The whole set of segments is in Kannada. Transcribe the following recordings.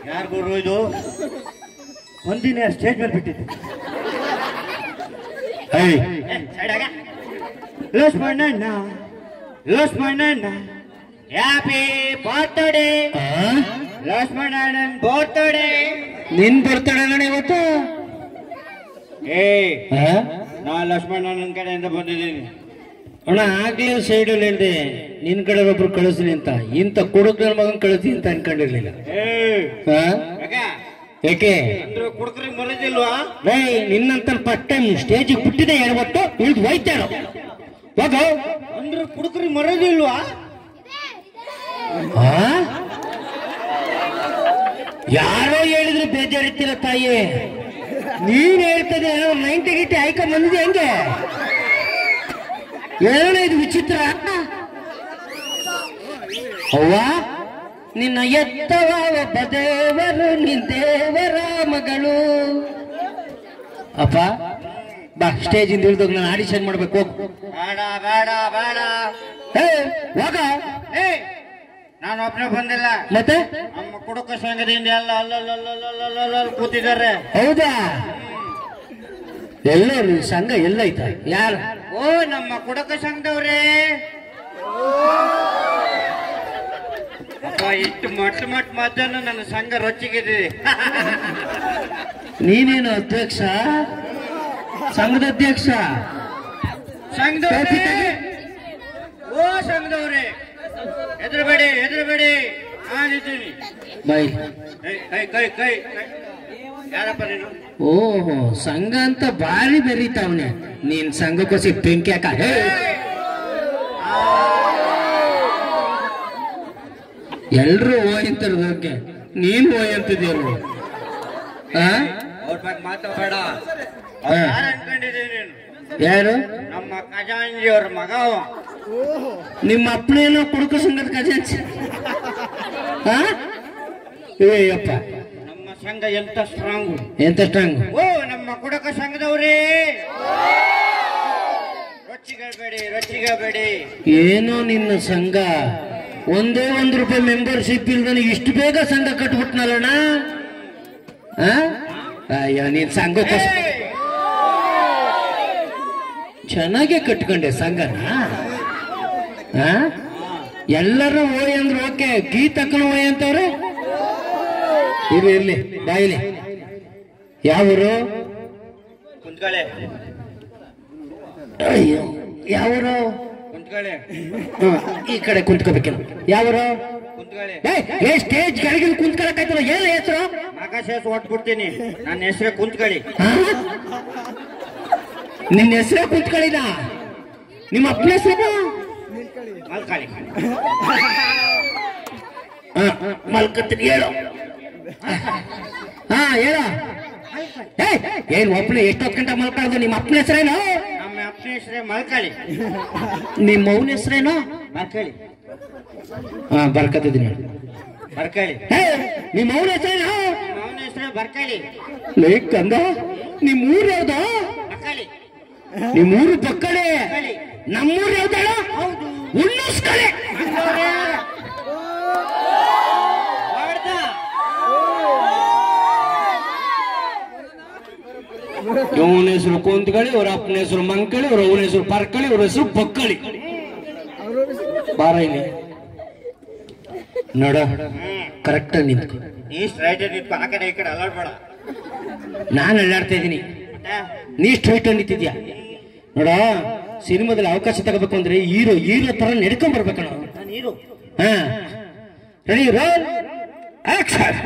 ಯಾರು ಗುರು ಇದು? ಒಂದಿನ ಸ್ಟೇಜ್ ಮೇಲೆ ಬಿಟ್ಟಿದ್ದೆ. ಲಕ್ಷ್ಮಣಣ್ಣ ಹ್ಯಾಪಿ ಬರ್ತ್ಡೇ. ಲಕ್ಷ್ಮಣಣ್ಣನ್ ಬರ್ತ್ಡೇ. ನಿನ್ ಬರ್ತಡೇ ಇವತ್ತು? ನಾ ಲಕ್ಷ್ಮಣಣ್ಣನ ಕಡೆಯಿಂದ ಬಂದಿದ್ದೀನಿ ಅಣ್ಣ. ಆಗ್ಲೇ ಸೈಡಲ್ಲಿ ಹೇಳ್ದೆ ನಿನ್ ಕಡೆ ಒಬ್ರು ಕಳಿಸ್ಲಿ ಅಂತ. ಇಂತ ಕುಡುಕನ ಮಗನ್ ಕಳಿಸಿ ಅಂತ ಅನ್ಕೊಂಡಿರ್ಲಿಲ್ಲ. ಯಾಕೆ ಕುಡುಕ್ರಿಗೆ ಮರದಿಲ್ವಾ? ನಿನ್ನಂತ ಫಸ್ಟ್ ಟೈಮ್ ಸ್ಟೇಜಿಗೆ ಬಿಟ್ಟಿದೆ ಹೇಳ್ಬಿಟ್ಟು ಇಳಿದು ಹೋಯ್ತಾರ. ಅಂದ್ರೆ ಕುಡುಕ್ರಿಗೆ ಮರದಿಲ್ವಾ? ಯಾರೋ ಹೇಳಿದ್ರು ಬೇಜಾರಿತ್ತಿರ ತಾಯಿ. ನೀನ್ ಹೇಳ್ತದೆ 90 ಗಿಟ್ಟಿ ಆಯ್ಕೊಂಡ್ ಬಂದಿದೆ ಹೆಂಗೆ? ಹೇಳ ಇದು ವಿಚಿತ್ರ. ಅವ್ವ ನಿನ್ನ ಎತ್ತವ ಒಬ್ಬ ದೇವರು, ನಿನ್ ದೇವರ ಮಗಳು. ಅಪ್ಪ ಬಾ, ಸ್ಟೇಜ್ ಇಂದ ಇಳಿದೋಗಿ ನಾನು ಆಡಿಷನ್ ಮಾಡ್ಬೇಕು. ಹೋಗು. ಬೇಡ ಬೇಡ ಬೇಡ. ಹೋಗ. ನಾನು ಒಬ್ಬನೇ ಬಂದಿಲ್ಲ. ಮತ್ತೆ ನಮ್ಮ ಕುಡುಕ ಸಂಘದಿಂದ ಎಲ್ಲ ಅಲ್ಲ ಕೂತಿದ್ದಾರೆ. ಹೌದಾ? ಎಲ್ಲರೂ ಸಂಘ ಎಲ್ಲೈತ? ಯಾರು? ಓ ನಮ್ಮ ಕುಡುಕ ಸಂಘದವ್ರೇ. ಇಷ್ಟು ಮೊಟ್ಟ ಮಧ್ಯಾಹ್ನ ನನ್ನ ಸಂಘ ರೊಚ್ಚಿಗಿದೆ. ನೀನೇನು ಅಧ್ಯಕ್ಷ? ಸಂಘದ ಅಧ್ಯಕ್ಷ? ಸಂಘದವ್ರೇ, ಓ ಸಂಘದವ್ರೇ, ಹೆದರಬೇಡಿ ನಾನಿದ್ದೀನಿ. ಬೈ ಕೈ ಯಾರಪ್ಪ ನೀನು? ಓಹೋ, ಸಂಘ ಅಂತ ಬಾರಿ ಬೆರೀತಾವನೆ. ನೀನ್ ಸಂಘಕ್ಕೋಸಿ ಬೆಂಕಿ ಹಾಕ. ಎಲ್ರು ಹೋಯ್ತಾರದಕ್ಕೆ ನೀನ್ ಹೋಯಂತಿದ್ಯಲ್ವ? ಅವ್ರ ಬಗ್ಗೆ ಮಾತಾಡಬೇಡ. ಯಾರು ಅನ್ಕೊಂಡಿದ್ದೀನಿ ನೀನು? ಯಾರು? ನಮ್ಮ ಖಜಾಂಜಿ ಅವ್ರ ಮಗ. ನಿಮ್ಮ ಅಪ್ಪನೇನೋ ಕುಡುಕ ಸಂಘದ ಖಜಾಂಚಿ? ಏಯಪ್ಪ, ನಮ್ಮ ಸಂಘ ಎಂತ ಸ್ಟ್ರಾಂಗು. ಎಂತ ಸ್ಟ್ರಾಂಗ್? ಓ ನಮ್ಮ ಕುಡುಕ ಸಂಘದವ್ರೇ, ರೊಚ್ಚಿಗಬೇಡಿ. ಏನೋ ನಿನ್ನ ಸಂಘ ಒಂದೇ ₹1 ಮೆಂಬರ್ಶಿಪ್ ಇಲ್ದಾನೆ ಇಷ್ಟು ಬೇಗ ಸಂಘ ಕಟ್ಬಿಟ್ನಲ್ಲಣ್ಣ. ಅಯ್ಯೋ, ನೀನ್ ಸಂಘಕ್ಕೋಸ್ ಚೆನ್ನಾಗೆ ಕಟ್ಕೊಂಡೆ ಸಂಘನ. ಎಲ್ಲರೂ ಓಯ್ ಅಂದ್ರೆ ಓಕೆ, ಗೀತಕ್ಕನು ಓಯ್ ಅಂತವ್ರೆ. ಇರ್ಲಿ ಬಾಯಿಲಿ. ಯಾವೂರು? ಕುಂತ್ಕಳೆ. ಅಯ್ಯೋ, ಯಾವೂರು? ಕುಂತ್ಕಳೆ. ಈ ಕಡೆ ಕುಂತ್ಕೋಬೇಕೇನು? ಯಾವೂರು? ಕುಂತ್ಕಳೆ. ಸ್ಟೇಜ್ ಕೆಳಗಿನ ಕುಂತ್ಕೊಳಕಾಯ್ತಲ್ಲ, ಏನ ಹೆಸರು? ಆಕಾಶ ಹೊಟ್ಬಿಡ್ತೀನಿ. ನನ್ನ ಹೆಸರೇ ಕುಂತ್ಕಳಿ. ನಿನ್ನ ಹೆಸರೇ ಕುಂತ್ಕಳಿದ? ನಿಮ್ಮ ಅಪ್ಪನ ಹೆಸರು? ಮಲ್ಕಳಿ. ಮಲ್ಕತ್ತೀನಿ, ಹೇಳು. ಹೇಳು. ಏನ್ ಒಬ್ಬನೇ ಎಷ್ಟೊತ್ತು ಗಂಟೆ ಮಲ್ಕೊಳ್ಳೋದು? ನಿಮ್ಮ ಅಪ್ಪನ ಹೆಸರೇನು? ನಮ್ಮ ಅಪ್ಪನ ಹೆಸರೇ ಮಲ್ಕಳಿ. ನಿಮ್ಮ ಮೌನ ಹೆಸರೇನು? ಮಲ್ಕಳಿ. ಬರ್ಕತ್ತಿದ್ದೀನಿ. ಬರ್ಕಳಿ. ನಿಮ್ಮ ಮೌನ ಹೆಸರೇನು? ಅವನ ಹೆಸರೇ ಬರ್ಕಳಿ. ಕಂದ, ನಿಮ್ ಊರು ಯಾವ್ದು? ಮಕ್ಕಳಿ. ನಿಮ್ಮೂರು ಪಕ್ಕಡೆ. ನಮ್ಮೂರು ಯಾವ್ದಾಳ? ಉಣ್ಣುಸ್ಕಳೆ. ಇವನ ಹೆಸರು ಕುಂತ್ಕಳಿ, ಅವ್ರ ಅಪ್ಪನ ಹೆಸರು ಮಂಕಳಿ, ಅವ್ರ ಅವನ ಹೆಸರು ಪರ್ಕಳಿ, ಅವ್ರ ಹೆಸರು ಬಕ್ಕಳಿ. ಬಾರ ಇಲ್ಲಿ ನೋಡ, ಕರೆಕ್ಟ್ ಆಗಿ ನಿಂತ್ಕೊ. ಈ ಸ್ಟ್ರೈಟ್ ನಿಂತು ಆ ಕಡೆ ಈ ಕಡೆ ಅಲ್ಲಾಡ್ಬೇಡ. ನಾನು ಅಲ್ಲಾಡ್ತಾ ಇದ್ದೀನಿ, ನೀ ಸ್ಟ್ರೈಟ್ ನಿಂತಿದ್ಯಾ. ನೋಡ, ಸಿನಿಮಾದಲ್ಲಿ ಅವಕಾಶ ತಗೋಬೇಕು ಅಂದ್ರೆ ಹೀರೋ ತರ ನಡ್ಕೊಂಡ್ ಬರ್ಬೇಕಣ. ನೀರು. Ready, roll action.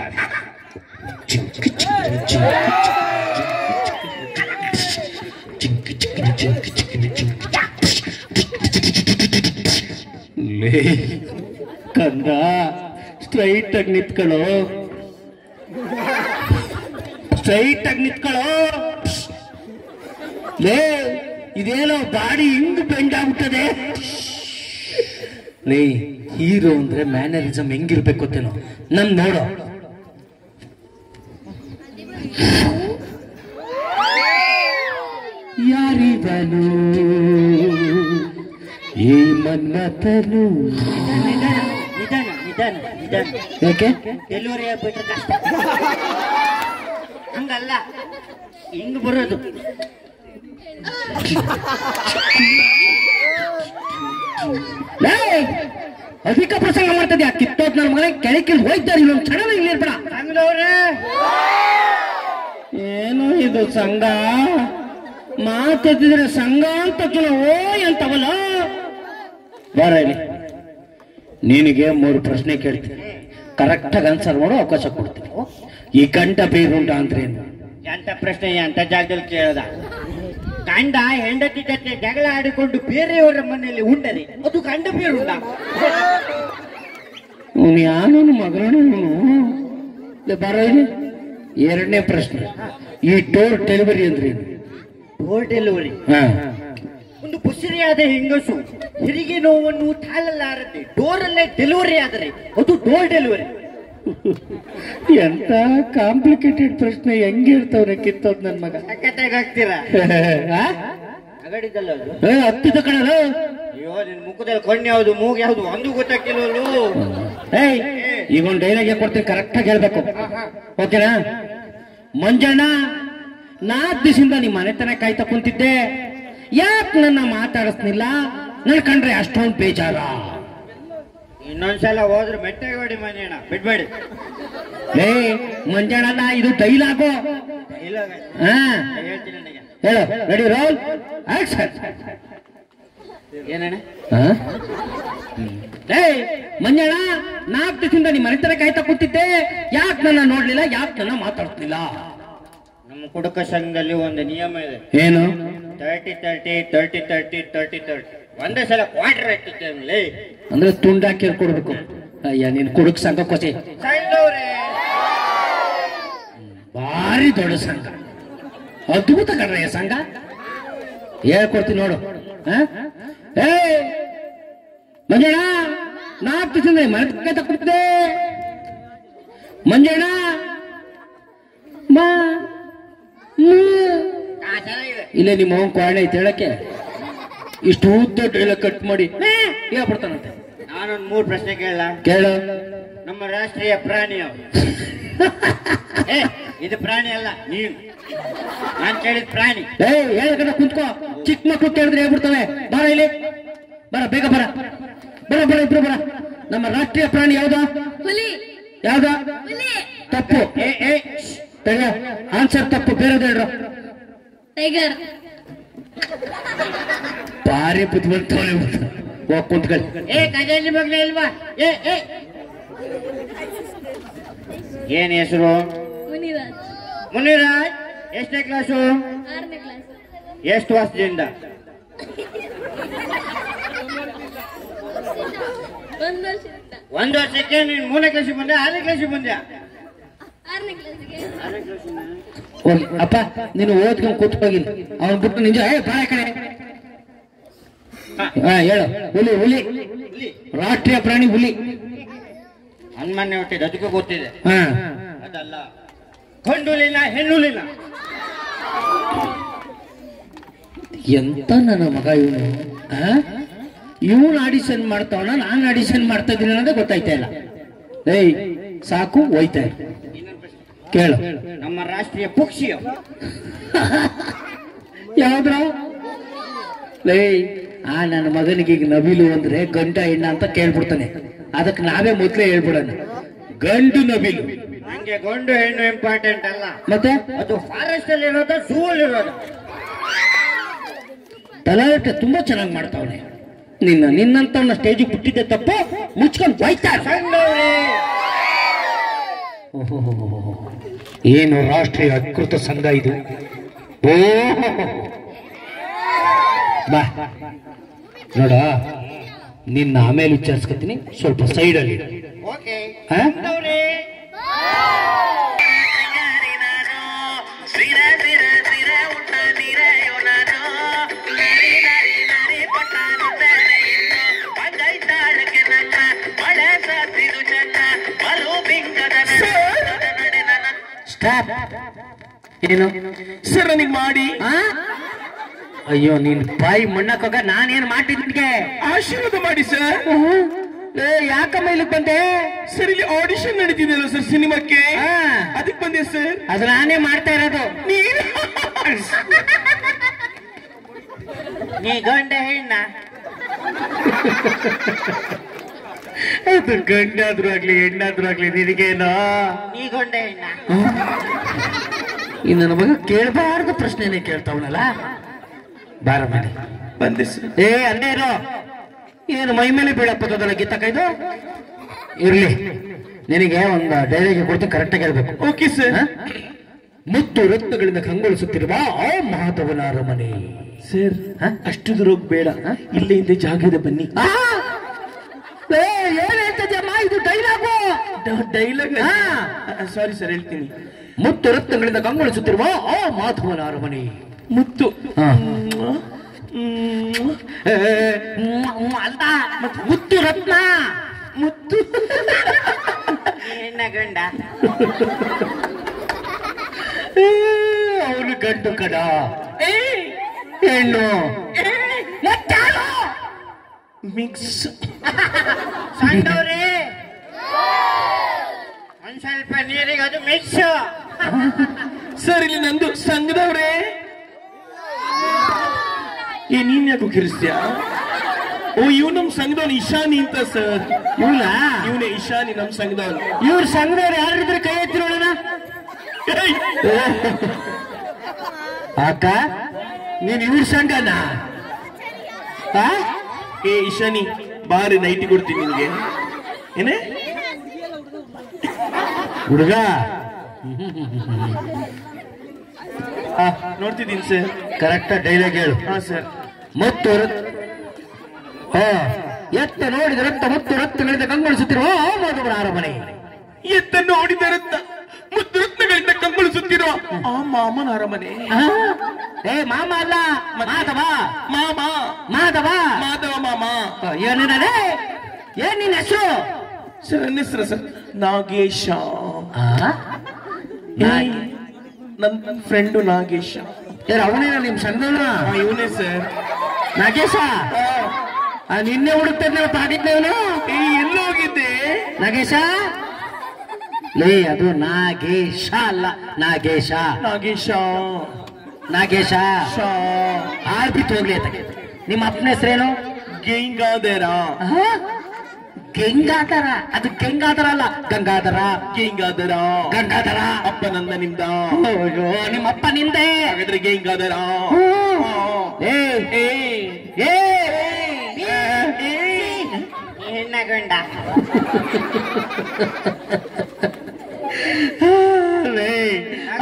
ಕಂದ, ಸ್ಟ್ರೈಟ್ ಆಗಿ ನಿಂತ್ಕೊಳ್ಳೋ, ಸ್ಟ್ರೈಟ್ ಆಗಿ ನಿಂತ್ಕೊಳ್ಳೋ. ಲೇ, ಇದೇನೋ ಬಾಡಿ ಹಿಂಗ್ ಬೆಂಡ್ ಆಗ್ಬಿಟ್ಟದೆ. ಲೇ, ಹೀರೋ ಅಂದ್ರೆ ಮ್ಯಾನರಿಸಮ್ ಹೆಂಗಿರ್ಬೇಕು ಗೊತ್ತೇನೋ. ನಮ್ ನೋಡೋ, ಯಾರಿವನು ಈ ಮನ್ನತನು ನಿಧಾನ ನಿಧಾನ ನಿಧಾನ ನಿಧಾನ. ಯಾಕೆ ಡೆಲಿವರಿ ಆಗ್ಬಿಟ್ರೆ ಕಷ್ಟ. ಹಂಗಲ್ಲ, ಹಿಂಗ್ ಬರೋದು. ಅಧಿಕ ಪ್ರಸಂಗ ಮಾಡ್ತದ್ಯಾ ಕಿತ್ತೋದ್ ನನ್ನ ಮಗನ ಕೆಳಕಿಲ್ ಹೋಯ್ತಾರೆ ಇನ್ನೊಂದು ಕ್ಷಣ ಇಲ್ಲಿರ್ಬೇಡ. ಸಂಘದವ್ರೆ ಏನು ಇದು ಸಂಘ ಮಾತೆತ್ತಿದ್ರೆ ಸಂಘ ಅಂತ ಓ ಅಂತವಲ್ಲ. ಬಾರ ಇಲ್ಲಿ, ನಿನಗೆ 3 ಪ್ರಶ್ನೆ ಕೇಳ್ತೀನಿ, ಕರೆಕ್ಟ್ ಆಗಿ ಆನ್ಸರ್ ಮಾಡೋ ಅವಕಾಶ ಕೊಡ್ತೀನಿ. ಈ ಗಂಟ ಬೇರುಂಟ ಅಂದ್ರೆ ಏನು? ಎಂತ ಪ್ರಶ್ನೆ ಅಂತ ಜಾಗದಲ್ಲಿ ಕೇಳದ? ಗಂಡ ಹೆಂಡತಿ ಜೊತೆ ಜಗಳ ಆಡಿಕೊಂಡು ಬೇರೆಯವರ ಮನೆಯಲ್ಲಿ ಉಂಡರೆ ಅದು ಗಂಡ ಬೇರುಂಡ. ಯಾನು ಮಗಳನು. ಬಾರ ಇಲ್ಲಿ, 2ನೇ ಪ್ರಶ್ನೆ, ಈ ಡೋರ್ ಡೆಲಿವರಿ ಅಂದ್ರೆ ಏನು? ಡೋರ್ ಡೆಲಿವರಿ ಒಂದು ಪುಸಿರಿಯಾದ ಹೆಂಗಸು ಹೆರಿಗೆ ನೋವನ್ನು ತಾಳಲಾರದೆ ಡೋರಲ್ಲೇ ಡೆಲಿವರಿ ಆದರೆ ಅದು ಡೋರ್ ಡೆಲಿವರಿ. ಎಂತ ಕಾಂಪ್ಲಿಕೇಟೆಡ್ ಪ್ರಶ್ನೆ, ಹೆಂಗಿರ್ತಾವ್ರೆ ಕಿತ್ತೋದ್ ನನ್ ಮಗ. ಸಖತ್ತಾಗ್ತೀರಾ ಅಗಡಿದಲ್ಲ ಅದು? ಹತ್ತಿದ ಕಣಲು. ಅಯ್ಯೋ, ನಿನ್ ಮುಖದಲ್ಲಿ ಕಣ್ಣು ಯಾವುದು ಮೂಗು ಯಾವುದು ಒಂದು ಗೊತ್ತಾಗಿಲ್ವಲ್ಲೂ. ಈಗ ಒಂದು ಡೈಲಾಗ್ ಕೊಡ್ತೀನಿ, ಕರೆಕ್ಟ್ ಆಗಿ ಹೇಳ್ಬೇಕು, ಓಕೆನಾ? ಮಂಜಣ್ಣ, 4 ದಿವಸದಿಂದ ನಿಮ್ಮ ಮನೆತನ ಕಾಯ್ತಾ ಕುಂತಿದ್ದೆ, ಯಾಕೆ ನನ್ನ ಮಾತಾಡಿಸ್ನಿಲ್ಲ? ನನ್ ಕಂಡ್ರೆ ಅಷ್ಟೊಂದು ಬೇಜಾರ. ಇನ್ನೊಂದ್ಸಲ ಹೋದ್ರೆ ಮೆಟ್ಟಗೆ ಹೊಡಿ ಮಂಜಣ್ಣ, ಬಿಡ್ಬೇಡಿ. ಮಂಜಣ್ಣ, ಇದು ಡೈಲಾಗು. ಹೇಳ್ತೀನಿ ನನಗೆ. ಹೇಳು, ರೆಡಿ, ರೋಲ್ ಆಕ್ಷನ್. ಏನಣ್ಣ? ಮಂಜಣ್ಣ, 4 ದಿವಸದಿಂದ ನಿಮ್ಮ ಮನೆತನ ಕಾಯ್ತಾ ಕೂತಿದ್ದೆ, ಯಾಕೆ ನನ್ನ ನೋಡ್ಲಿಲ್ಲ, ಯಾಕೆ ನನ್ನ ಮಾತಾಡ್ತಿಲ್ಲ? ನಮ್ಮ ಕುಡುಕ ಸಂಘದಲ್ಲಿ ಒಂದು ನಿಯಮ ಇದೆ. ಏನು? 30-30 30-30 30-30. ಒಂದೇ ಸಲ ಕ್ವಾರ್ಟರ್ ಹಾಕಿದ್ದೇನೆ. ಅಂದ್ರೆ ತುಂಡಾಕಿ ಕೊಡ್ಬೇಕು. ಅಯ್ಯ, ನೀನ್ ಕುಡುಕ್ ಸಂಘ ಕೊಸಿ ಭಾರಿ ದೊಡ್ಡ ಸಂಘ, ಅದ್ಭುತ ಕಣ್ರಯ್ಯ ಸಂಘ. ಹೇಳ್ಕೊಡ್ತೀನಿ ನೋಡು. ಮಂಜಣ್ಣ, 4 ದಿವಸದಿಂದ ಮನೆ ತಕ್ಕೊಡ್ತಿದ್ದೆ. ಮಂಜಣ್ಣ, ಇಲ್ಲೇ ನಿಮ್ಮ ಅವನ್ ಕ್ವಾಣೆ ಐತೆ ಹೇಳಕ್ಕೆ. ಇಷ್ಟು ಉದ್ದ ಡೈಲಾಗ್ ಕಟ್ ಮಾಡಿ ಹೇಳ್ಬಿಡ್ತಾನಂತೆ. ನಾನೊಂದು 3 ಪ್ರಶ್ನೆ ಕೇಳಲ್ಲ? ಕೇಳು. ನಮ್ಮ ರಾಷ್ಟ್ರೀಯ ಪ್ರಾಣಿ ಯಾವುದು? ಇದು ಪ್ರಾಣಿ ಅಲ್ಲ, ನೀನು. ನಾನ್ ಕೇಳಿದ ಪ್ರಾಣಿ. ಹೇಳ್ಕಂಡ ಕುಂತ್ಕೋ, ಚಿಕ್ಕ ಮಕ್ಳು ಕೇಳಿದ್ರೆ ಹೇಳ್ಬಿಡ್ತವೆ. ಬರ ಇಲ್ಲಿ, ಬರ ಬೇಗ ಬರ, ಬರ ಬರ ಇಬ್ರು ಬರ. ನಮ್ಮ ರಾಷ್ಟ್ರೀಯ ಪ್ರಾಣಿ ಯಾವ್ದ? ಯಾವ್ದ? ತಪ್ಪು. ಆನ್ಸರ್ ತಪ್ಪು, ಬೇರೆದ ಹೇಳ್ರು. ಟೈಗರ್. ಭಾರಿ ಬುದ್ಧಿವಂತವನೇ ಹೋಗ್ ಕುಂತ್ಕೊಳ್ಳಿ. ಗಜೇಂದ್ರ ಮಗ್ನ ಇಲ್ವಾ? ಏನ್ ಹೆಸರು? ಮುನಿರಾಜ್. ಮುನಿರಾಜ್, ಎಷ್ಟನೇ ಕ್ಲಾಸು? 6ನೇ ಕ್ಲಾಸ್. ಎಷ್ಟು ವರ್ಷದಿಂದ? 1 ವರ್ಷದಿಂದ. 1 ವರ್ಷಕ್ಕೆ ನೀನ್ 3ನೇ ಕ್ಲಾಸಿಗೆ ಬಂದೆ, 6ನೇ ಕ್ಲಾಸಿಗೆ ಬಂದ್ಯಾ? 6ನೇ ಕ್ಲಾಸಿಗೆ. ಹೋಗಿ ಅಪ್ಪ, ನೀನು ಓದ್ಕೊಂಡು ಕೂತ್ಕೋಗಿಲ್ಲ, ಅವನ್ ಬಿಟ್ಟು ನಿಜ. ಬಾಳ ಕಡೆ ಹೇಳು. ಹುಲಿ, ಹುಲಿ, ರಾಷ್ಟ್ರೀಯ ಪ್ರಾಣಿ ಹುಲಿ. ಹನುಮನ್ನೇ ಹುಟ್ಟಿದ, ಅದಕ್ಕೂ ಗೊತ್ತಿದೆ. ಹಾ, ಅದಲ್ಲ, ಗಂಡುಲಿನ ಹೆಣ್ಣುಲಿನ. ಎಂತ ನನ್ನ ಮಗ ಇವನು. ಇವನು ಆಡಿಷನ್ ಮಾಡ್ತಾವಣ, ನಾನು ಆಡಿಷನ್ ಮಾಡ್ತಾ ಇದ್ದೀನಿ ಅನ್ನೋದೇ ಗೊತ್ತಾಯ್ತಾ ಇಲ್ಲ. ಸಾಕು, ಹೋಯ್ತಾ ಕೇಳು. ನಮ್ಮ ರಾಷ್ಟ್ರೀಯ ಪಕ್ಷಿ ಯಾವ್ದ್ರ? ನನ್ನ ಮಗನಿಗೆ ಈಗ ನವಿಲು ಅಂದ್ರೆ ಗಂಡ ಹೆಣ್ಣ ಅಂತ ಕೇಳ್ಬಿಡ್ತಾನೆ. ಅದಕ್ಕೆ ನಾವೇ ಮೊದ್ಲೇ ಹೇಳ್ಬಿಡೋಣ, ಗಂಡು ನವಿಲು. ನಂಗೆ ಗಂಡು ಹೆಣ್ಣು ಇಂಪಾರ್ಟೆಂಟ್ ಅಲ್ಲ, ಮತ್ತೆ ಅದು ಫಾರೆಸ್ಟ್ ಅಲ್ಲಿ ಇರೋದು, ಝೂ ಅಲ್ಲಿ ಇರೋದು. ತಲಾಟೆ ತುಂಬಾ ಚೆನ್ನಾಗಿ ಮಾಡ್ತಾವನೆ. ನಿನ್ನಂತವನ್ನ ಸ್ಟೇಜಿಗೆ ಬಿಟ್ಟಿದ್ದೆ ತಪ್ಪು, ಮುಚ್ಕೊಂಡು ಹೋಯ್ತಾರೆ. ಏನು ರಾಷ್ಟ್ರೀಯ ಅಧಿಕೃತ ಸಂಘ ಇದು? ಓ ಬಾ ನೋಡ, ನಿನ್ನ ಆಮೇಲೆ ವಿಚಾರಿಸ್ಕೊತೀನಿ, ಸ್ವಲ್ಪ ಸೈಡಲ್ಲಿ. ಏನು ಸರ್ ನನಗೆ ಮಾಡಿ ಅಯ್ಯೋ ನೀನ್ ಬಾಯಿ ಮಣ್ಣಕ್ಕೋಗ ನಾನೇನ್ ಮಾಡಿದ್ನಿಗೆ ಆಶೀರ್ವಾದ ಮಾಡಿ ಸರ್. ಯಾಕಮ್ಮ ಇಲ್ಲಿಗೆ ಬಂದೆ? ಸರ್ ಇಲ್ಲಿ ಆಡಿಷನ್ ನಡೀತಿದೆಯಲ್ಲ ಸರ್ ಸಿನಿಮಾಕ್ಕೆ, ಅದಕ್ಕೆ ಬಂದೆ ಸರ್. ಅದು ನಾನೇ ಮಾಡ್ತಾ ಇರೋದು. ನೀ ಗಂಡ ಹೆಣ್ಣ? ಅದು ಗಂಡಾದ್ರೂ ಆಗ್ಲಿ ಹೆಣ್ಣಾದ್ರೂ ಆಗ್ಲಿ ನಿನಗೇನೋ. ನೀ ಗಂಡ ಹೆಣ್ಣ? ಈ ನನ್ನ ಮಗ ಕೇಳಬಾರ್ದು ಪ್ರಶ್ನೆನೇ ಕೇಳ್ತಾವನಲ್ಲ. ಬಾರ ಮನೆ ಬಂದೆ ಸರ್. ಅಲ್ಲೇ ಇರೋ. ಏನು ಮೈ ಮೇಲೆ ಬೀಳಪ್ಪದಲ್ಲ ಗೀತಕ್ಕ ಇದು? ಇರ್ಲಿ, ನಿನಗೆ ಒಂದು ಡೈರಿಗೆ ಕೊಡ್ತು, ಕರೆಕ್ಟಾಗಿ ಹೇಳ್ಬೇಕು. Okay sir. ಮುತ್ತು ರತ್ನಗಳಿಂದ ಕಂಗೊಳಿಸುತ್ತಿರುವ ಆ ಮಹಾತವನ ಅರಮನೆ. ಸರ್ ಅಷ್ಟು ದೂರ ಬೇಡ, ಇಲ್ಲೇ ಹಿಂದೆ ಜಾಗ ಇದೆ, ಬನ್ನಿ. ಏನ್ ಹೇಳ್ತಿದ್ಯಮ್ಮ ಇದು ಡೈಲಾಗು? ಡೈಲಾಗ್ ಸಾರಿ ಸರ್, ಹೇಳ್ತೀನಿ. ಮುತ್ತು ರತ್ನಗಳಿಂದ ಕಂಗೊಳಿಸುತ್ತಿರುವ ಆ ಮಾಧವನ ಅರಮನೆ. ಮುತ್ತು ಅಲ್ಲ, ಮುತ್ತು ರತ್ನ. ಮುತ್ತು ಹೆಣ್ಣ ಗಂಡ? ಅವನು ಗಂಡು ಕಡ, ಹೆಣ್ಣು ಮಿಕ್ಸ್. ಸಂಡವ್ರಿ ಒಂದ್ ಸ್ವಲ್ಪ ನೀರಿಗೆ ಅದು ಮಿಕ್ಸ್. ಸರ್ ಇಲ್ಲಿ ನಂದು ಸಂಘದವ್ರೆ. ನೀನ್ ಯಾಕೋ ಕಿರಿಸ್ತೀಯ? ಓ ಇವ್ ನಮ್ ಸಂಘದವನು ಇಶಾನಿ ಅಂತ ಸರ್. ಇವನೇ ಇಶಾನಿ ನಮ್ ಸಂಘದವನು. ಇವ್ರ ಸಂಘದವ್ರು ಯಾರಿದ್ರೆ ಕೈ ಎತ್ತಿ ನೋಡೋಣ. ಅಕ್ಕ ನೀನ್ ಇವ್ರ ಸಂಘನ? ಇಶಾನಿ ಬಾರಿ ನೈಟಿ ಕೊಡ್ತೀನಿ ನಿನ್ಗೆ. ಏನೇ ಹುಡುಗ ನೋಡ್ತಿದ್ದೀನಿ ಸರ್. ಕರೆಕ್ಟ್ ಡೈಲಾಗ್ ಹೇಳು. ಹಾ ಸರ್. ಮತ್ತು ಎತ್ತ ನೋಡಿದ ರಕ್ತ ಮತ್ತು ರಕ್ತಗಳಿಂದ ಕಂಗೊಳಿಸುತ್ತಿರುವ ಮಾಧವನ ಅರಮನೆ. ಎತ್ತ ನೋಡಿದ ರಕ್ತ ಮತ್ತು ರತ್ನಗಳಿಂದ ಕಂಗೊಳಿಸುತ್ತಿರುವ ಆ ಮಾಮನ ಅರಮನೆ. ಮಾಮ ಅಲ್ಲ, ಮಾಧವ. ಮಾಮ ಮಾಧವ ಮಾಧವ ಮಾಮ. ಏನು ಏನ್ ನಿನ್ನ ಹೆಸರು? ಸರ್ ನನ್ನ ಹೆಸರು ಸರ್ ನಾಗೇಶ. ನನ್ನ ಫ್ರೆಂಡು ನಾಗೇಶ. ಅವನೇನ ನಿಮ್ ಸಂಘದವನ? ಇವನೇ ಸರ್ ನಾಗೇಶ. ನಿನ್ನೆ ಹುಡುಕ್ತೇನೆ ತಾಗಿದ್ದೇವನು. ಎಲ್ಲ ಹೋಗಿದ್ದೆ ನಾಗೇಶ. ಲೇ ಅದು ನಾಗೇಶ ಅಲ್ಲ, ನಾಗೇಶ. ನಾಗೇಶ ನಾಗೇಶ ಆರ್ಬಿತ್ ಹೋಗ್ಲಿ ಅಂತ. ನಿಮ್ಮ ಅಪ್ಪನ ಹೆಸರೇನು? ಗಂಗಾಧರ. ಗಂಗಾಧರ? ಅದು ಗಂಗಾಧರ ಅಲ್ಲ, ಗಂಗಾಧರ. ಗಂಗಾಧರ ಗಂಗಾಧರ ಅಪ್ಪ ನಂದ ನಿಮ್ದ? ಅಯ್ಯೋ ನಿಮ್ಮ ಅಪ್ಪ ನಿಂದೆ. ಹಾಗಾದ್ರೆ ಗಂಗಾಧರ. ಹೆಣ್ಣ ಗಂಡ?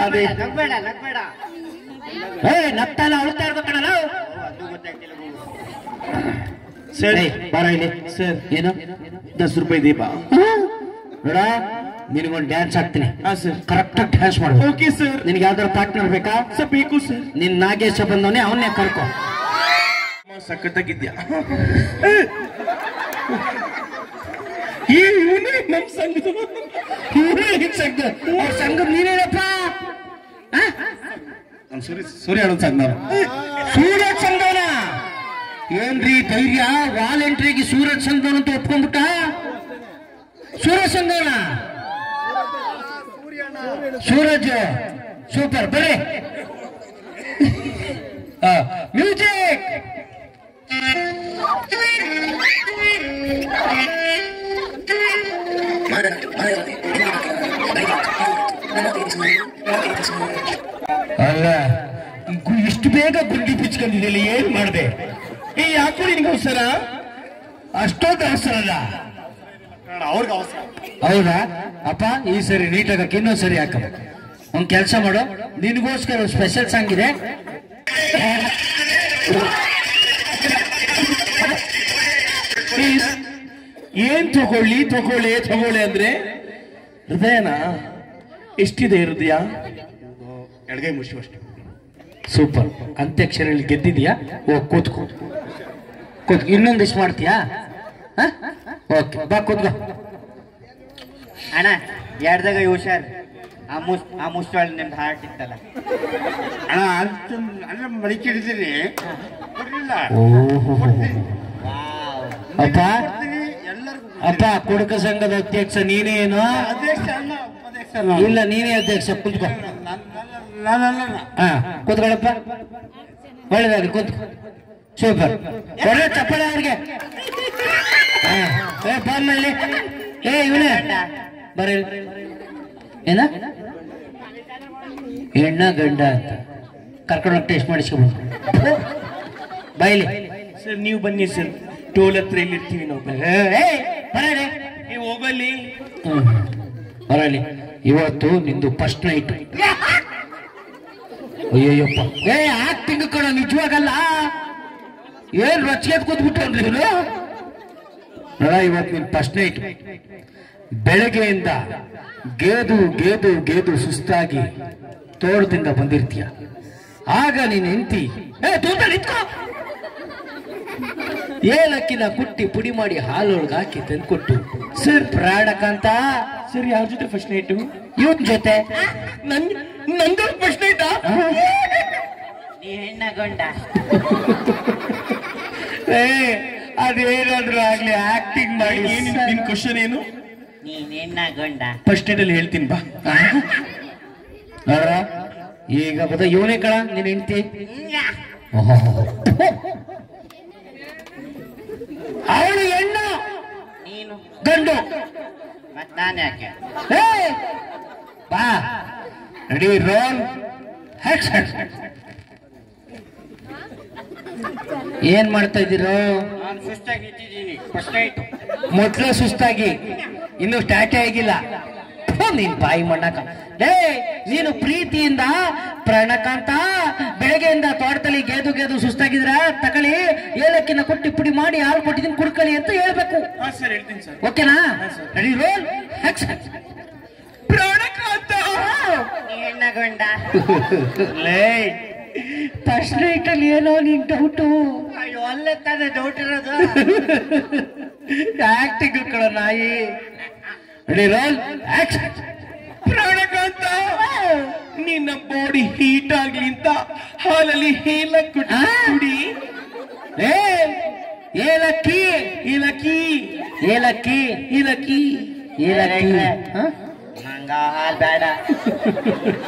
ಅದೇ ನಗ್ಬೇಡ ನಗ್ಬೇಡ. ನಗ್ತಾನ ಅಳ್ತಾ ಇರ್ಬೇಕಲ್ಲ. ಅದು ಗೊತ್ತಾಗ್ತಿಲ್ಲ. ಸರ್ ಬರ ಇಲ್ಲಿ. ಸರ್ ಏನು? 10 ರೂಪಾಯಿ ದೀಪ ನೋಡ, ನಿನಗೊಂದು ಡ್ಯಾನ್ಸ್ ಹಾಕ್ತೀನಿ. ಹಾ ಸರ್. ಕರೆಕ್ಟ್ ಆಗಿ ಡ್ಯಾನ್ಸ್ ಮಾಡು. Okay sir. ನಿನ್ಗೆ ಯಾವ್ದಾದ್ರು ಪಾರ್ಟ್ನರ್ ಬೇಕಾ? ಸರ್ ಬೇಕು ಸರ್. ನಿನ್ ನಾಗೇಶ ಬಂದವನೇ, ಅವನ್ನೇ ಕರ್ಕೊ. ಸಖತ್ತಾಗಿದ್ಯಾ? ಇವನೇ ನಮ್ ಸಂಘದ. ಅವ್ರ ಸಂಘ ನೀನೇನಪ್ಪ? ಸೂರ್ಯ ಸಂಘ. ಸೂರಜ್ ಸಂಘವನ? ಏನ್ರಿ ಧೈರ್ಯ? ವಾಲೆಂಟ್ರಿಗೆ ಸೂರಜ್ ಸಂಘವನ ಅಂತ ಒಪ್ಕೊಂಡ್ಬಿಟ್ಟ. ಸೂರಜ್ ಸಂಘವನ? ಸೂರಜ್ ಸೂಪರ್. ಬರ್ರಿ ಮ್ಯೂಸಿಕ್. ಅಲ್ಲ, ಇಷ್ಟು ಬೇಗ ಗುಂಡಿ ಬಿಚ್ಕೊಂಡಿದ್ದಿಲ್ಲ, ಏನ್ ಮಾಡಿದೆ? ಯಾಕೋ ನಿನ್ಗೆ ಅವಸರ? ಅಷ್ಟೊಂದು ಅವಸರ ಅಲ್ಲ ಅವ್ರಿಗೆ ಅವಸರ. ಹೌದಾ ಅಪ್ಪ? ಈ ಸರಿ ನೀಟಾಗಕ್ಕೆ ಇನ್ನೊಂದ್ ಸರಿ ಹಾಕ. ಒಂದ್ ಕೆಲಸ ಮಾಡು, ನಿನಗೋಸ್ಕರ ಸ್ಪೆಷಲ್ ಸಾಂಗ್ ಇದೆ. ಏನ್ ತಗೊಳ್ಳಿ ತಗೊಳ್ಳಿ ತಗೊಳ್ಳಿ ಅಂದ್ರೆ ಹೃದಯನ? ಎಷ್ಟಿದೆ ಹೃದಯ? ಎಡಗೈ ಮುಚ್ಚುವಷ್ಟು. ಸೂಪರ್. ಅಂತ್ಯಾಕ್ಷರಿಯಲ್ಲಿ ಗೆದ್ದಿದ್ಯಾ? ಹೋಗ್ ಕೂತ್ಕೋ. ಇನ್ನೊಂದಿಷ್ಟು ಮಾಡ್ತೀಯಾ? ಓಕೆ, ಬಾ ಕೂತ್ಕೋ. ಅಣ್ಣ ಎಡ್ದಾಗ ಹುಷಾರ್. ಆ ಮುಷ್ಟೊಳಗೆ ನಿಮ್ದು ಹಾರ್ಟ್ ಇತ್ತಲ್ಲ. ಅಣ್ಣ ಅಲ್ಲ ಮಡಿಕಿಡಿದಿರಿ ಕೊಡ್ಲಿಲ್ಲ. ಅಪ್ಪ ಎಲ್ಲರಿಗೂ ಅಪ್ಪ ಕುಡುಕ ಸಂಘದ ಅಧ್ಯಕ್ಷ ನೀನೇನು? ಅಧ್ಯಕ್ಷ ಅಲ್ಲ, ಉಪಾಧ್ಯಕ್ಷ ಅಲ್ಲ. ಇಲ್ಲ ನೀನೇ ಅಧ್ಯಕ್ಷ. ಕುಂತ್ಕೋ. ನಾನಲ್ಲ. ಹಾ ಕೂತ್ಕೊಳ್ಳಪ್ಪ. ಒಳ್ಳೆದಾಗ್ಲಿ ಕೂತ್ಕೋ. ಸೂಪರ್. ಒಳ್ಳೆ ಚಪ್ಪಳೆ ಅವ್ರಿಗೆ. ಬಾರ್ನಲ್ಲಿ ಇವನೇ ಬರ. ಏನ ಹೆಣ್ಣ ಗಂಡ ಅಂತ ಕರ್ಕೊಂಡೋಗಿ ಟೇಸ್ಟ್ ಮಾಡಿಸ್ಕೊಬೋದು. ಬಾಯ್ಲಿ ಸರ್ ನೀವು ಬನ್ನಿ ಸರ್, ಟೋಲ್ ಹತ್ರ ಇಲ್ಲಿರ್ತೀವಿ ನಾವು. ಬರಲಿ ನೀವು ಹೋಗಲ್ಲಿ. ಬರಲಿ. ಇವತ್ತು ನಿಂದು ಫಸ್ಟ್ ನೈಟ್. ಅಯ್ಯಯ್ಯಪ್ಪ ಆಕ್ಟಿಂಗ್ ಕಣ ನಿಜವಾಗಲ್ಲ. ಏನ್ ರೊಚ್ಚಿಗೆ ಕೂತ್ಬಿಟ್ಟು ಇವನು ನೋಡ. ಇವತ್ತು ನಿನ್ ಫಸ್ಟ್ ನೈಟ್. ಬೆಳಗ್ಗೆಯಿಂದ ಗೇದು ಗೇದು ಗೇದು ಸುಸ್ತಾಗಿ ತೋಟದಿಂದ ಬಂದಿರ್ತೀಯ. ಆಗ ನೀನ್ ಹೆಂಡತಿ ಏಲಕ್ಕಿನ ಕುಟ್ಟಿ ಪುಡಿ ಮಾಡಿ ಹಾಲೊಳಗೆ ಹಾಕಿ ತಂದ್ಕೊಟ್ಟು, ಸರ್ ಪ್ರಾಣಕ್ಕಂತ ಸರ್ ಯಾರ ಜೊತೆ ಫಸ್ಟ್ ನೈಟು? ಇವನ್ ಜೊತೆ. ನಂದು ಫಸ್ಟ್ ನೈಟಾ? ನೀ ಹೆಣ್ಣಗೊಂಡ. ಅದೇನಾದ್ರು ಆಗ್ಲಿ ಆಕ್ಟಿಂಗ್ ಮಾಡಿ. ನಿನ್ ಕ್ವಶನ್ ಏನು? ನೀನ್ ಹೆಣ್ಣಗೊಂಡ. ಫಸ್ಟ್ ನೈಟ್ ಅಲ್ಲಿ ಹೇಳ್ತೀನಿ ಬಾ. ನೋಡ್ರ ಈಗ ಬದ ಇವನೇ ಕಳ ನೀನ್ ಹೆಂಡ್ತಿ. ಅವಳು ಹೆಣ್ಣು, ನೀನು ಗಂಡು. ಮತ್ ನಾನ್ ಯಾಕೆ? ಬಾ ರೆಡಿ ರೋಲ್. ಏನ್ ಮಾಡ್ತಾ ಇದ್ದೀರೋ? ನಾನು ಸುಸ್ತಾಗಿ ನಿಂತಿದ್ದೀನಿ. ಫಸ್ಟ್ ನೈಟ್ ಮೊದ್ಲು ಸುಸ್ತಾಗಿ, ಇನ್ನು ಸ್ಟಾರ್ಟೇ ಆಗಿಲ್ಲ. ನೀನ್ ಬಾಯಿ ಮಣ್ಣಾಕ. ನೀನು ಪ್ರೀತಿಯಿಂದ ಪ್ರಾಣಕಾಂತ ಬೆಳಗ್ಗೆಯಿಂದ ತೋಟದಲ್ಲಿ ಗೆದ್ದು ಗೆದ್ದು ಸುಸ್ತಾಗಿದ್ರ ತಗೊಳ್ಳಿ ಏಲಕ್ಕಿನ ಕೊಟ್ಟಿ ಪುಡಿ ಮಾಡಿ ಹಾಲು ಕೊಟ್ಟಿದ್ದೀನಿ ಕುಡ್ಕೊಳ್ಳಿ ಅಂತ ಹೇಳ್ಬೇಕು. ಸರ್ ಹೇಳ್ತೀನಿ ಸರ್. ಓಕೆನಾ? Ready roll. ಪ್ರಾಣಕಾಂತ ನೀ ಹೆಣ್ಣಗೊಂಡ. ಲೇ ಫಸ್ಟ್ ನೈಟ್ ಅಲ್ಲಿ ಏನೋ ನಿನ್ ಡೌಟು. ಅಯ್ಯೋ ಅಲ್ಲೇ ತಾನೇ ಡೌಟ್ ಇರೋದು. ಆಕ್ಟಿಂಗ್ ಕಳ ನಾಯಿ. Ready roll. ಪ್ರಾಣಕಾಂತ ನಿನ್ನ ಬಾಡಿ ಹೀಟ್ ಆಗ್ಲಿ ಅಂತ ಹಾಲಲ್ಲಿ ಏಲಕ್ಕಿ ಕುಡಿ. ಏಲಕ್ಕಿ ಏಲಕ್ಕಿ ಏಲಕ್ಕಿ ಏಲಕ್ಕಿ ಏಲಕ್ಕಿ. ನಂಗ ಹಾಲ್ ಬೇಡ.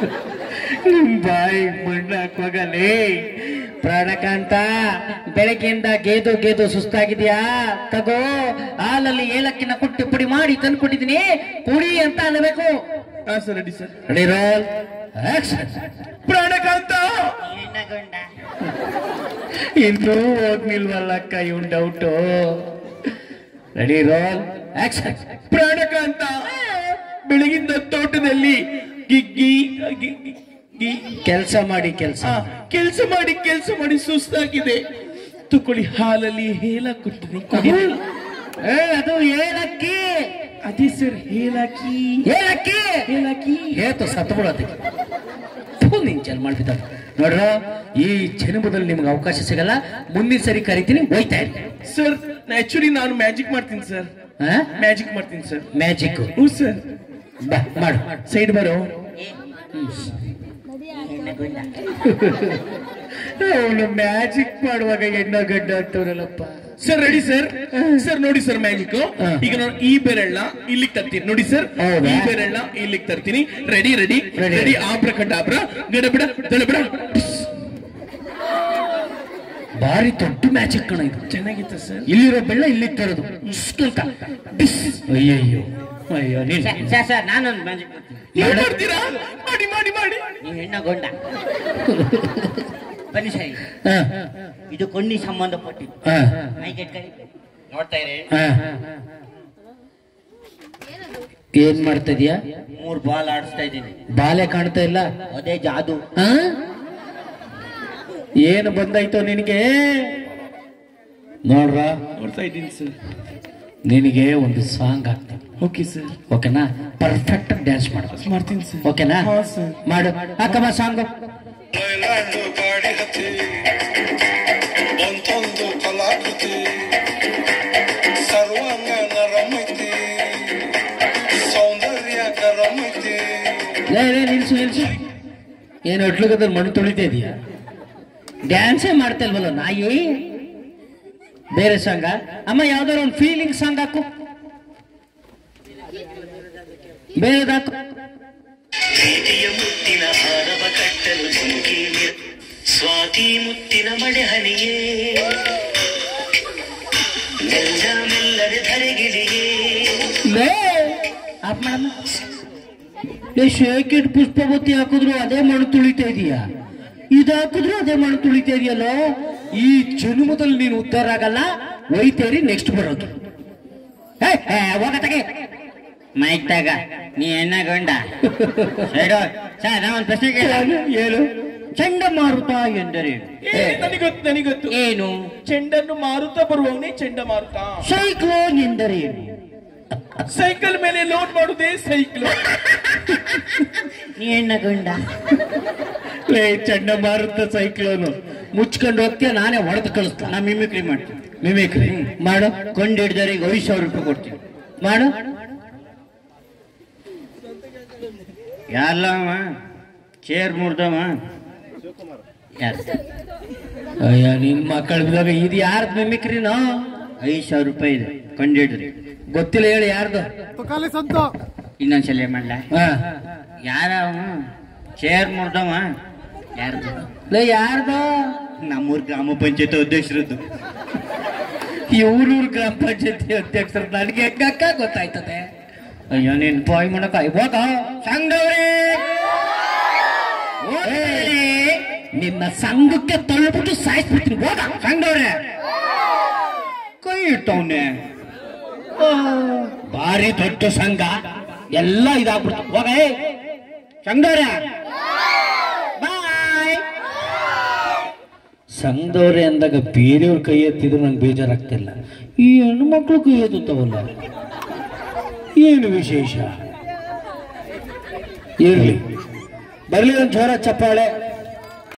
ಬಾಯಿ ಮಣ್ಣಾಕ್ ಹೋಗಲೇ. ಪ್ರಾಣಕಾಂತ ಬೆಳಗ್ಗೆಯಿಂದ ಗೇದು ಗೇದು ಸುಸ್ತಾಗಿದ್ಯಾ? ತಗೋ ಹಾಲಲ್ಲಿ ಏಲಕ್ಕಿನ ಕುಟ್ಟಿ ಪುಡಿ ಮಾಡಿ ತಂದ್ಕೊಟ್ಟಿದ್ದೀನಿ, ಕುಡಿ ಅಂತ ಅನ್ನಬೇಕು. ಹಾ sir ready sir. Ready roll. ಪ್ರಾಣಕಾಂತ ನೀ ಹೆಣ್ಣಗೊಂಡ. ಇನ್ನೂ ಹೋಗ್ನಿಲ್ವಲ್ಲಕ್ಕ ಇವನ್ ಡೌಟು. Ready roll. ಪ್ರಾಣಕಾಂತ ಬೆಳಗಿಂದ ತೋಟದಲ್ಲಿ ಗಿಗ್ಗಿ ಕೆಲಸ ಮಾಡಿ ಕೆಲಸ ಮಾಡಿ ಸುಸ್ತಾಗಿದೆ. ತಕೊಳ್ಳಿ ಹಾಲಲ್ಲಿ ಏಲಕ್ಕಿ ಕೊಟ್ಟಿದ್ದೀನಿ. ಅದು ಏಲಕ್ಕಿ. ಅದೇ ಸರ್ ಏಲಕ್ಕಿ ಏಲಕ್ಕಿ ಏಲಕ್ಕಿ. ಹೇಳ್ತು ಸತ್ತು ಬಿಡೋದಕ್ಕೆ. ನೀನ್ ಚಲ್ ಮಾಡ್ಬಿಟ್ಟ ನೋಡ್ರ. ಈ ಜನ್ಮದಲ್ಲಿ ನಿಮ್ಗೆ ಅವಕಾಶ ಸಿಗಲ್ಲ. ಮುಂದಿನ ಸರಿ ಕರಿತೀನಿ, ಹೋಯ್ತಾ ಇರಿ. ಸರ್ ಆಕ್ಚುಲಿ ನಾನು ಮ್ಯಾಜಿಕ್ ಮಾಡ್ತೀನಿ ಸರ್. ಮ್ಯಾಜಿಕ್ ಮಾಡ್ತೀನಿ ಸರ್. ಮ್ಯಾಜಿಕ್? ಹ್ಞೂ ಸರ್. ಬಾ ಮಾಡು. ಸೈಡ್ ಬರೋ. ಹೆಣ್ಣಗೊಂಡ. ಅವನು ಮ್ಯಾಜಿಕ್ ಮಾಡುವಾಗ ಹೆಣ್ಣ ಗಡ್ಡ ಆಗ್ತವ್ರಲ್ಲಪ್ಪ. Sir ready sir. ಸರ್ ನೋಡಿ ಸರ್ ಮ್ಯಾಜಿಕ್. ಈಗ ನಾನು ಈ ಬೆರಳ್ನ ಇಲ್ಲಿಗೆ ತರ್ತೀನಿ ನೋಡಿ ಸರ್. ಈ ಬೆರಳ್ನ ಇಲ್ಲಿಗೆ ತರ್ತೀನಿ. Ready ready ready. ಆಬ್ರಕಡಾಬ್ರ ಗಡಬಿಡ ದಳಬಿಡ. ಭಾರಿ ದೊಡ್ಡ ಮ್ಯಾಜಿಕ್ ಕಣ ಇದು. ಚೆನ್ನಾಗಿತ್ತ ಸರ್. ಇಲ್ಲಿರೋ ಬೆಳ್ಳ ಇಲ್ಲಿಗೆ ತರೋದು ಅಂತ. ಅಯ್ಯಯ್ಯೋ ಅಯ್ಯೋ. ಸರ್ ನಾನೊಂದು ಮ್ಯಾಜಿಕ್ ಮಾಡ್ತೀರಾ? ಮಾಡಿ ಮಾಡಿ ಮಾಡಿ. ನೀ ಹೆಣ್ಣಗೊಂಡ. ಬನ್ನಿ ಸರಿ. ಇದು ಕೊಂಡಿ ಸಂಬಂಧಪಟ್ಟಿದ್ದು. ನೋಡ್ತಾ ಇರಿ. ಏನ್ ಮಾಡ್ತಾ ಇದೀಯಾ? 3 ಬಾಲ್ ಆಡಿಸ್ತಾ ಇದ್ದೀನಿ. ಬಾಲೆ ಕಾಣ್ತಾ ಇಲ್ಲ. ಅದೇ ಜಾದು. ಏನು ಬಂದಾಯ್ತು ನಿನಗೆ? ನೋಡ್ರ ನೋಡ್ತಾ ಇದ್ದೀನಿ ಸರ್. ನಿನಗೆ ಒಂದು ಸಾಂಗ್ ಆಗ್ತದೆ. Okay sir. ಓಕೆನಾ? ಪರ್ಫೆಕ್ಟ್ ಡ್ಯಾನ್ಸ್ ಮಾಡ್ಬೇಕು. ಮಾಡ್ತೀನಿ ಸರ್. ಓಕೆನಾ? ಮಾಡು. ಹಾಕಮ್ಮ ಸಾಂಗ್. ಗಾಡಿ ಹತ್ತಿ ಒಂದೊಂದು ಕಲಾಕೃತಿ ಸರ್ವಾಂಗ ನರಮೈತಿ ಸೌಂದರ್ಯ ಕರಮೈತಿ. ಏನು ಹೊಟ್ಲಗದ್ರ ಮಣ್ಣು ತುಳಿತಾ ಇದೀಯ? ಡ್ಯಾನ್ಸೇ ಮಾಡ್ತಾ ಇಲ್ವಲ್ಲ ನಾಯಿ. ಬೇರೆ ಸಾಂಗ ಅಮ್ಮ, ಯಾವ್ದಾರು ಒಂದು ಫೀಲಿಂಗ್ ಸಾಂಗ್ ಹಾಕು, ಬೇರೆದಾಕು. ಪ್ರೀತಿಯ ಮುತ್ತಿನ ಹಾರವ ಕಟ್ಟಲು ಧುಮುಕಿ ಸ್ವಾತಿ ಮುತ್ತಿನ ಮಳೆ ಹನಿಯೇ ಮೆಲ್ಲ ಮೆಲ್ಲದೆ ಧರೆಗಿಳಿಯೇ. ಶೇಕಿಟ್ ಪುಷ್ಪವತಿ ಹಾಕಿದ್ರು ಅದೇ ಮಣ್ಣು ತುಳಿತಾ ಇದೀಯ, ಇದು ಹಾಕಿದ್ರು ಅದೇ ಮಣ್ಣು ತುಳಿತಾ ಇದೆಯಲ್ಲೋ. ಈ ಜನ್ಮದಲ್ಲಿ ನೀನು ಉದ್ಧಾರ ಆಗಲ್ಲ, ಒಯ್ತೇರಿ ನೆಕ್ಸ್ಟ್ ಬರೋದು. ಹೋಗತ್ತಾಗೆ ಮೈಕ್ ತಾಗ ನೀ ಎಣ್ಣ ಗಂಡ ಸರ್, ನಾವೊಂದು ಪ್ರಶ್ನೆ ಏನು? ಚಂಡಮಾರುತ ಎಂದರೆ ನನಗೊತ್ತು. ಏನು? ಚೆಂಡನ್ನು ಮಾರುತ್ತಾ ಬರುವವನೇ ಚಂಡಮಾರುತ. ಸೈಕ್ಲೋನ್ ಎಂದರೇನು? ಸೈಕಲ್ ಮೇಲೆ ಲೋಡ್ ಮಾಡುದೇ ಸೈಕ್ಲೋನ್. ನೀ ಎಣ್ಣ ಗಂಡ ಚಂಡಮಾರುತ ಸೈಕ್ಲೋನು ಮುಚ್ಕೊಂಡು ಹೋಗ್ತೀಯ, ನಾನೇ ಹೊಡೆದು ಕಳಿಸ್ತಾ. ನಾ ಮಿಮಿಕ್ರಿ ಮಾಡ್ತೀನಿ. ಮಿಮಿಕ್ರಿ ಮಾಡು. ಕೊಂಡು ಹಿಡಿದವರಿಗೆ 5,000 ರೂಪಾಯಿ ಕೊಡ್ತೀನಿ. ಮಾಡು. ಯಾರಲ್ಲವ ಚೇರ್ ಮುರ್ದವ? ಅಯ್ಯ ನಿನ್ ಮಕ್ಕಳ ಬಿದ್ದಾಗ ಇದು ಯಾರ್ದು ಮಿಮಿಕ್ರಿನೋ? 5,000 ರೂಪಾಯಿ ಇದೆ, ಕೊಂಡು ಹಿಡಿದ್ರಿ. ಗೊತ್ತಿಲ್ಲ, ಹೇಳಿ ಯಾರ್ದು? ಇನ್ನೊಂದ್ಸಲ ಮಾಡ್ಲ? ಹಾ, ಯಾರವ ಚೇರ್ ಮುರ್ದವ? ಯಾರ್ದು? ಯಾರ್ದು? ನಮ್ಮೂರ್ ಗ್ರಾಮ ಪಂಚಾಯತ್ ಅಧ್ಯಕ್ಷರದ್ದು. ಇವ್ರೂರ್ ಗ್ರಾಮ ಪಂಚಾಯತಿ ಅಧ್ಯಕ್ಷರು ನನಗೆ ಹೆಂಗಕ್ಕ ಗೊತ್ತಾಯ್ತದೆ? ಅಯ್ಯೋ ನೀನ್ ಬಾಯ್ ಮಾಡಕ ಇವಾಗ ಸಂಘವ್ರೆ ನಿನ್ನ ಸಂಘಕ್ಕೆ ತಳ್ಳಿಬಿಟ್ಟು ಸಾಯಿಸ್ಬಿಡ್ತೀನಿ. ಹೋಗ ಸಂಘವ್ರೆ ಕೈ ಇಟ್ಟವನೆ. ಭಾರಿ ದೊಡ್ಡ ಸಂಘ, ಎಲ್ಲ ಇದಾಗ್ಬಿಡ್ತು. ಹೋಗ ಸಂಘವ್ರೆ ಬಾಯ್. ಸಂಘದವ್ರೆ ಅಂದಾಗ ಬೇರೆಯವ್ರ ಕೈ ಎತ್ತಿದ್ರು ನಂಗೆ ಬೇಜಾರಾಗ್ತಿಲ್ಲ, ಈ ಹೆಣ್ಮಕ್ಳು ಕೈ ಎತ್ತುತ್ತವಲ್ಲ, ಏನು ವಿಶೇಷ? ಇರ್ಲಿ, ಬರ್ಲಿ ಒಂದು ಜೋರ ಚಪ್ಪಾಳೆ.